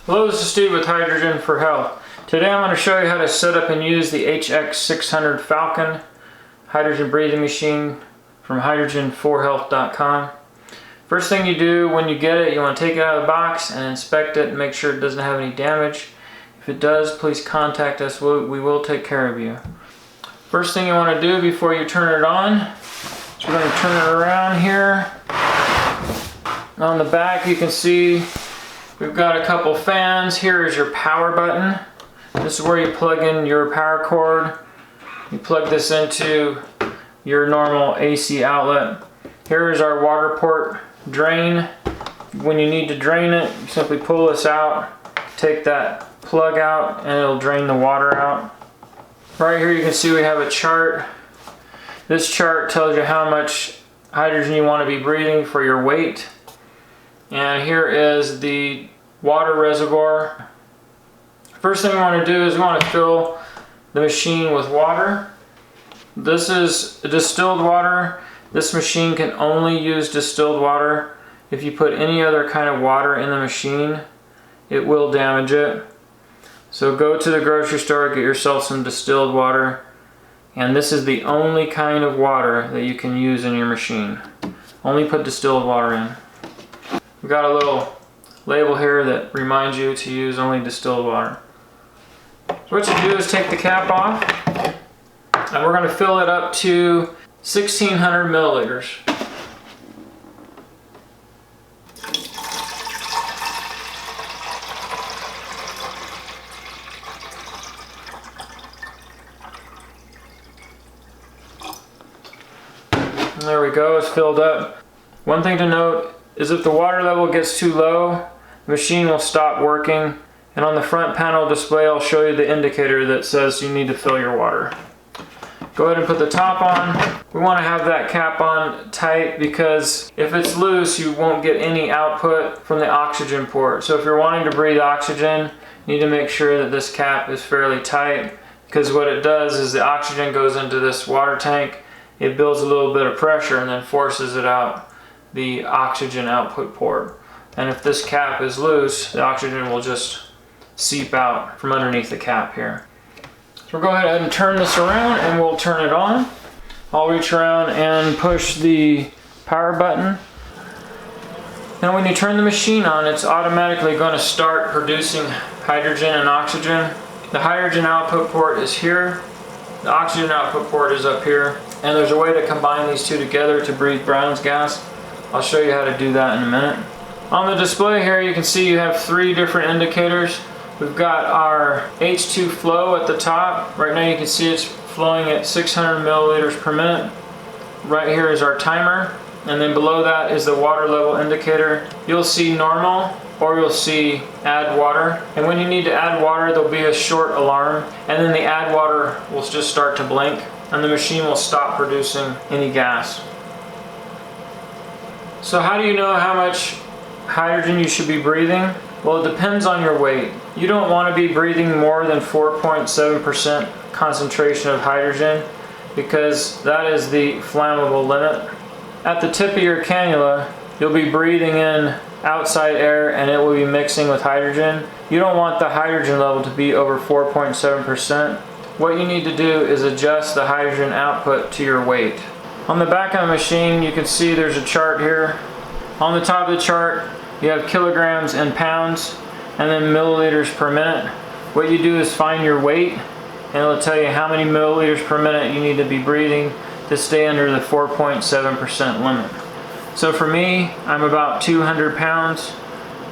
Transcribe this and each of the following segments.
Hello, this is Steve with Hydrogen for Health. Today I'm going to show you how to set up and use the HX600 Falcon hydrogen breathing machine from hydrogen4health.com. First thing you do when you get it, you want to take it out of the box and inspect it and make sure it doesn't have any damage. If it does, please contact us. We will take care of you. First thing you want to do before you turn it on is we're going to turn it around here. On the back you can see we've got a couple fans. Here is your power button. This is where you plug in your power cord. You plug this into your normal AC outlet. Here is our water port drain. When you need to drain it, you simply pull this out, take that plug out, and it'll drain the water out. Right here you can see we have a chart. This chart tells you how much hydrogen you want to be breathing for your weight. And here is the water reservoir. First thing we want to do is we want to fill the machine with water. This is distilled water. This machine can only use distilled water. If you put any other kind of water in the machine, it will damage it. So go to the grocery store, get yourself some distilled water. And this is the only kind of water that you can use in your machine. Only put distilled water in. We've got a little label here that reminds you to use only distilled water. So what you do is take the cap off, and we're going to fill it up to 1,600 milliliters. And there we go, it's filled up. One thing to note is if the water level gets too low, the machine will stop working, and on the front panel display I'll show you the indicator that says you need to fill your water. Go ahead and put the top on. We want to have that cap on tight because if it's loose you won't get any output from the oxygen port. So if you're wanting to breathe oxygen, you need to make sure that this cap is fairly tight, because what it does is the oxygen goes into this water tank, it builds a little bit of pressure and then forces it out the oxygen output port. And if this cap is loose, the oxygen will just seep out from underneath the cap here. So we'll go ahead and turn this around and we'll turn it on. I'll reach around and push the power button. Now when you turn the machine on, it's automatically going to start producing hydrogen and oxygen. The hydrogen output port is here. The oxygen output port is up here. And there's a way to combine these two together to breathe Brown's gas. I'll show you how to do that in a minute. On the display here you can see you have three different indicators. We've got our H2 flow at the top. Right now you can see it's flowing at 600 milliliters per minute. Right here is our timer, and then below that is the water level indicator. You'll see normal or you'll see add water, and when you need to add water there'll be a short alarm, and then the add water will just start to blink and the machine will stop producing any gas. So how do you know how much hydrogen you should be breathing? Well, it depends on your weight. You don't want to be breathing more than 4.7% concentration of hydrogen, because that is the flammable limit. At the tip of your cannula, you'll be breathing in outside air and it will be mixing with hydrogen. You don't want the hydrogen level to be over 4.7%. What you need to do is adjust the hydrogen output to your weight. On the back of the machine you can see there's a chart here. On the top of the chart you have kilograms and pounds, and then milliliters per minute. What you do is find your weight, and it'll tell you how many milliliters per minute you need to be breathing to stay under the 4.7% limit. So for me, I'm about 200 pounds.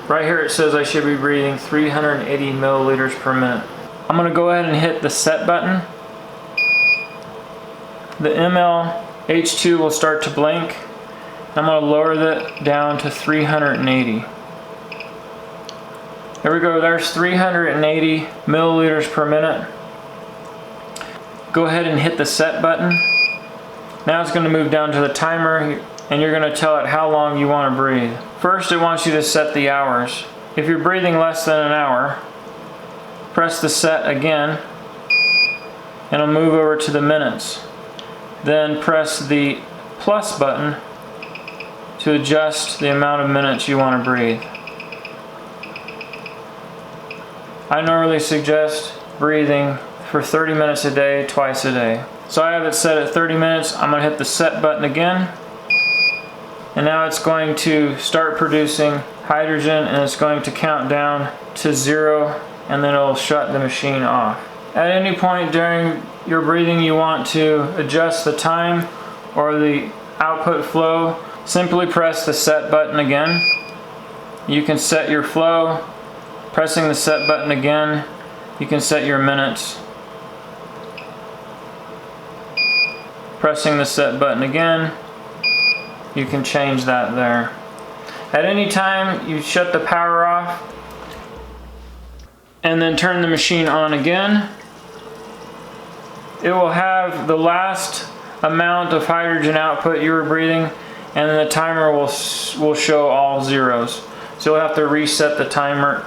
Right here it says I should be breathing 380 milliliters per minute. I'm going to go ahead and hit the set button. The ml H2 will start to blink. I'm going to lower that down to 380. There we go, there's 380 milliliters per minute. Go ahead and hit the set button. Now it's going to move down to the timer, and you're going to tell it how long you want to breathe. First it wants you to set the hours. If you're breathing less than an hour, press the set again, and it'll move over to the minutes. Then press the plus button to adjust the amount of minutes you want to breathe. I normally suggest breathing for 30 minutes a day, twice a day. So I have it set at 30 minutes. I'm going to hit the set button again. And now it's going to start producing hydrogen, and it's going to count down to 0, and then it'll shut the machine off. At any point during your breathing you want to adjust the time or the output flow, simply press the set button again. You can set your flow. Pressing the set button again, you can set your minutes. Pressing the set button again, you can change that there. At any time you shut the power off and then turn the machine on again, it will have the last amount of hydrogen output you were breathing, and then the timer will show all zeros. So you'll have to reset the timer.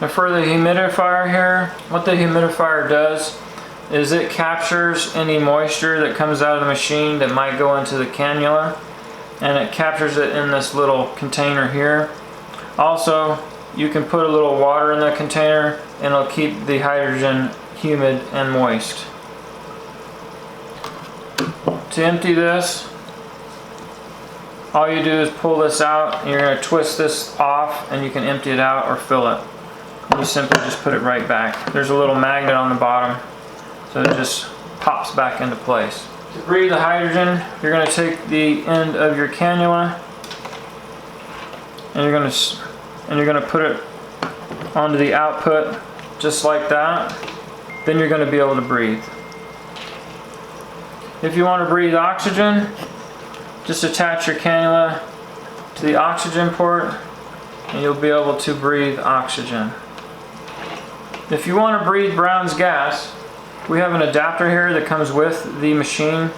Now for the humidifier here, what the humidifier does is it captures any moisture that comes out of the machine that might go into the cannula, and it captures it in this little container here. Also, you can put a little water in the container and it'll keep the hydrogen humid and moist. To empty this, all you do is pull this out, and you're going to twist this off, and you can empty it out or fill it. And you simply just put it right back. There's a little magnet on the bottom, so it just pops back into place. To breathe the hydrogen, you're going to take the end of your cannula, and you're going to put it onto the output just like that. Then you're going to be able to breathe. If you want to breathe oxygen, just attach your cannula to the oxygen port and you'll be able to breathe oxygen. If you want to breathe Brown's gas, we have an adapter here that comes with the machine.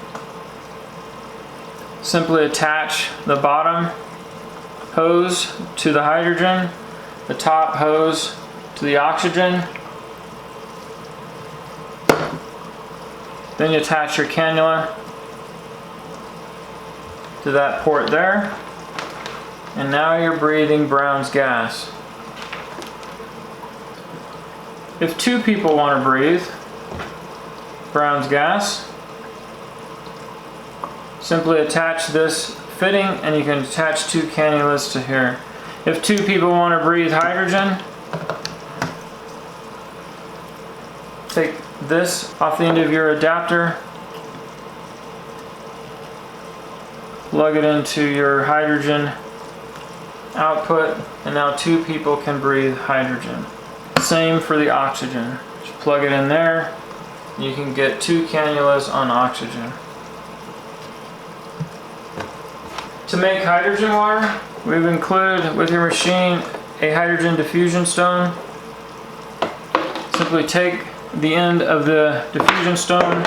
Simply attach the bottom hose to the hydrogen, the top hose to the oxygen. Then you attach your cannula to that port there, and now you're breathing Brown's gas. If two people want to breathe Brown's gas, simply attach this fitting and you can attach two cannulas to here. If two people want to breathe hydrogen, take this off the end of your adapter, plug it into your hydrogen output, and now two people can breathe hydrogen. Same for the oxygen. Just plug it in there, and you can get two cannulas on oxygen. To make hydrogen water, we've included with your machine a hydrogen diffusion stone. Simply take the end of the diffusion stone,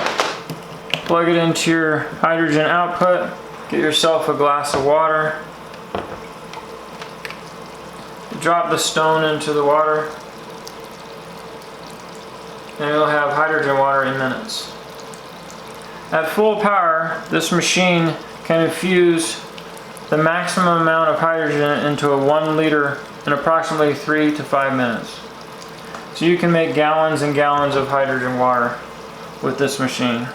plug it into your hydrogen output, get yourself a glass of water, drop the stone into the water, and you'll have hydrogen water in minutes. At full power, this machine can infuse the maximum amount of hydrogen into a 1 liter in approximately 3 to 5 minutes. So you can make gallons and gallons of hydrogen water with this machine.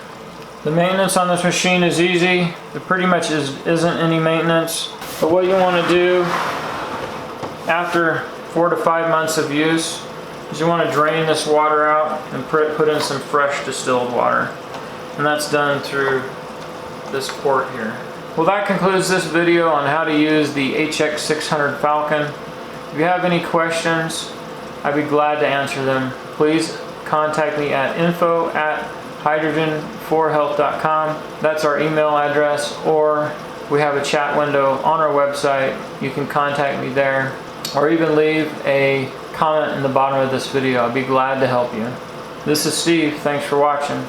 The maintenance on this machine is easy. There pretty much isn't any maintenance. But what you want to do after 4 to 5 months of use is you want to drain this water out and put in some fresh distilled water. And that's done through this port here. Well, that concludes this video on how to use the HX600 Falcon. If you have any questions, I'd be glad to answer them. Please contact me at info@hydrogen4health.com. That's our email address, or we have a chat window on our website. You can contact me there, or even leave a comment in the bottom of this video. I'd be glad to help you. This is Steve. Thanks for watching.